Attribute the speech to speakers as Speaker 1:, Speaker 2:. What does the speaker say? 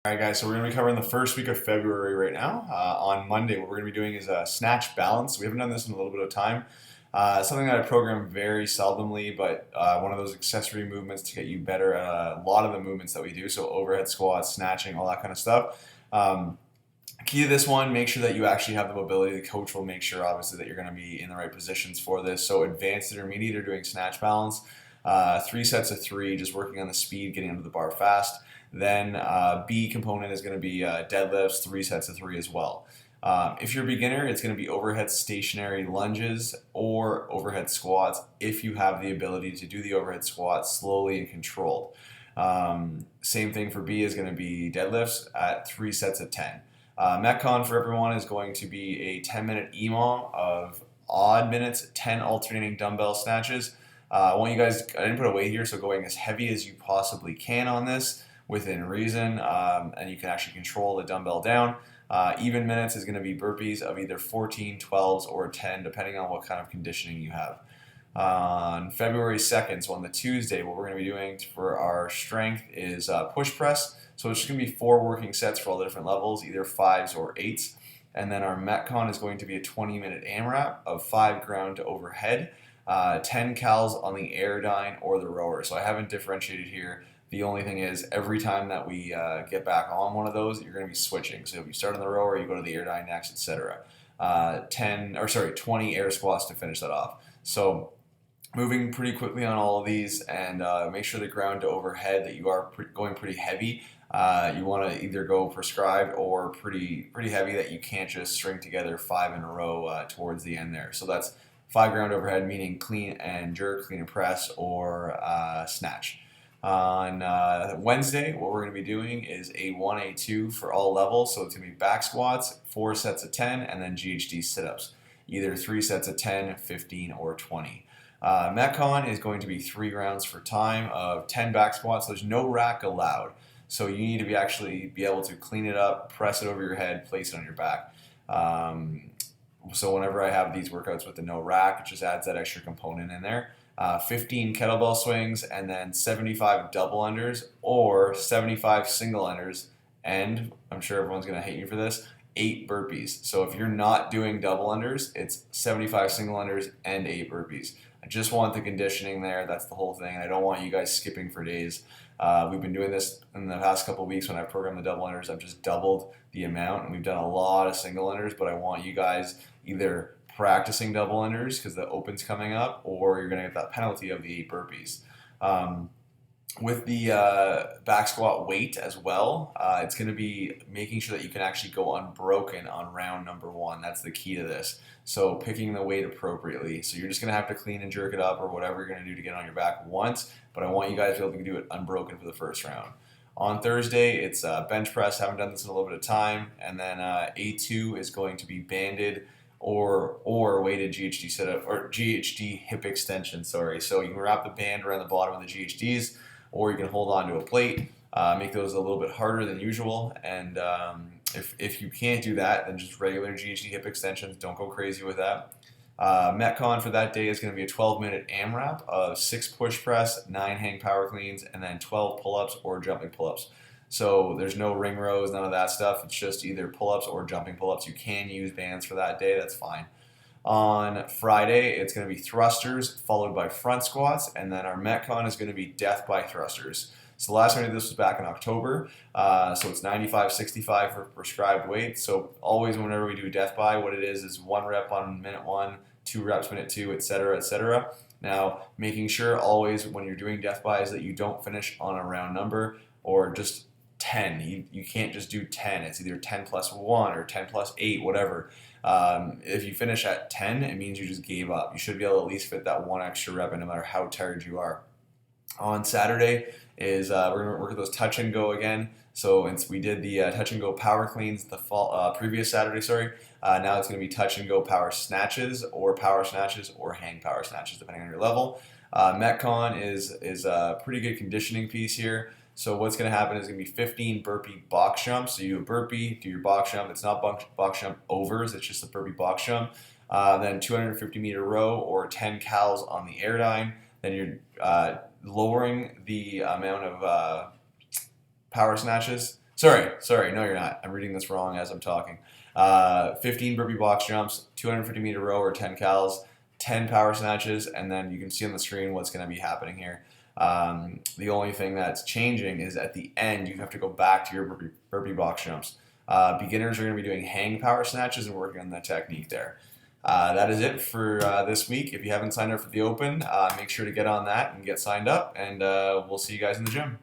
Speaker 1: All right, guys, so we're going to be covering the first week of February right now. On Monday, what we're going to be doing is a snatch balance. We haven't done this in a little bit of time. Something that I program very seldomly, but one of those accessory movements to get you better at a lot of the movements that we do. So overhead squats, snatching, all that kind of stuff. Key to this one, make sure that you actually have the mobility. The coach will make sure, obviously, that you're going to be in the right positions for this. So advanced intermediate are doing snatch balance. 3 sets of 3, just working on the speed, getting under the bar fast. Then B component is going to be deadlifts, 3 sets of 3 as well. If you're a beginner, it's going to be overhead stationary lunges or overhead squats if you have the ability to do the overhead squat slowly and controlled. Same thing for B is going to be deadlifts at 3 sets of 10. Metcon for everyone is going to be a 10-minute EMOM of odd minutes, 10 alternating dumbbell snatches. I want you guys, I didn't put a weight here, so going as heavy as you possibly can on this within reason, and you can actually control the dumbbell down. Even minutes is going to be burpees of either 14, 12s, or 10, depending on what kind of conditioning you have. On February 2nd, so on the Tuesday, what we're going to be doing for our strength is push press. So it's just going to be 4 working sets for all the different levels, either 5s or 8s. And then our Metcon is going to be a 20-minute AMRAP of 5 ground to overhead, 10 cals on the Airdyne or the rower. So I haven't differentiated here. The only thing is, every time that we get back on one of those, you're going to be switching. So if you start on the rower, you go to the Airdyne next, etc. 20 air squats to finish that off. So moving pretty quickly on all of these, and make sure the ground to overhead that you are going pretty heavy. You want to either go prescribed or pretty heavy that you can't just string together 5 in a row towards the end there. So that's 5 ground overhead, meaning clean and jerk, clean and press, or snatch. On Wednesday, what we're going to be doing is A1, A2 for all levels. So it's going to be back squats, 4 sets of 10, and then GHD sit-ups, either 3 sets of 10, 15, or 20. Metcon is going to be 3 rounds for time of 10 back squats. There's no rack allowed. So you need to be able to clean it up, press it over your head, place it on your back. So whenever I have these workouts with the no rack, it just adds that extra component in there. 15 kettlebell swings, and then 75 double unders or 75 single unders, and I'm sure everyone's going to hate you for this, 8 burpees. So if you're not doing double unders, it's 75 single unders and 8 burpees. I just want the conditioning there. That's the whole thing. I don't want you guys skipping for days. We've been doing this in the past couple of weeks. When I've programmed the double unders, I've just doubled the amount, and we've done a lot of single unders, but I want you guys either practicing double unders because the open's coming up, or you're going to get that penalty of the 8 burpees. With the back squat weight as well, it's going to be making sure that you can actually go unbroken on round number 1. That's the key to this. So picking the weight appropriately. So you're just going to have to clean and jerk it up or whatever you're going to do to get on your back once, but I want you guys to be able to do it unbroken for the first round. On Thursday, it's bench press. Haven't done this in a little bit of time. And then A2 is going to be banded or weighted GHD setup, or GHD hip extension, sorry. So you can wrap the band around the bottom of the GHDs, or you can hold on to a plate, make those a little bit harder than usual. And if you can't do that, then just regular GHD hip extensions. Don't go crazy with that. Metcon for that day is going to be a 12-minute AMRAP of 6 push press, 9 hang power cleans, and then 12 pull-ups or jumping pull-ups. So there's no ring rows, none of that stuff. It's just either pull-ups or jumping pull-ups. You can use bands for that day. That's fine. On Friday, it's going to be thrusters followed by front squats, and then our Metcon is going to be death by thrusters. So the last time I did this was back in October. So it's 95-65 for prescribed weight. So always whenever we do death by, what it is 1 rep on minute 1, 2 reps minute 2, etc., etc. Now, making sure always when you're doing death by is that you don't finish on a round number or just 10. You can't just do 10. It's either 10 plus 1 or 10 plus 8, whatever. If you finish at 10, it means you just gave up. You should be able to at least fit that 1 extra rep in no matter how tired you are. On Saturday is we're going to work with those touch and go again. So we did the touch and go power cleans the previous Saturday, sorry. Now it's going to be touch and go power snatches or hang power snatches, depending on your level. Metcon is a pretty good conditioning piece here. So what's going to happen is going to be 15 burpee box jumps. So you do a burpee, do your box jump. It's not box jump overs. It's just a burpee box jump. Then 250-meter row or 10 cals on the Airdyne. Then you're lowering the amount of power snatches Sorry, no, you're not. I'm reading this wrong as I'm talking. 15 burpee box jumps, 250-meter row or 10 cals, 10 power snatches, and then you can see on the screen what's going to be happening here. The only thing that's changing is at the end, you have to go back to your burpee box jumps. Beginners are going to be doing hang power snatches and working on that technique there. That is it for this week. If you haven't signed up for the Open, make sure to get on that and get signed up, and we'll see you guys in the gym.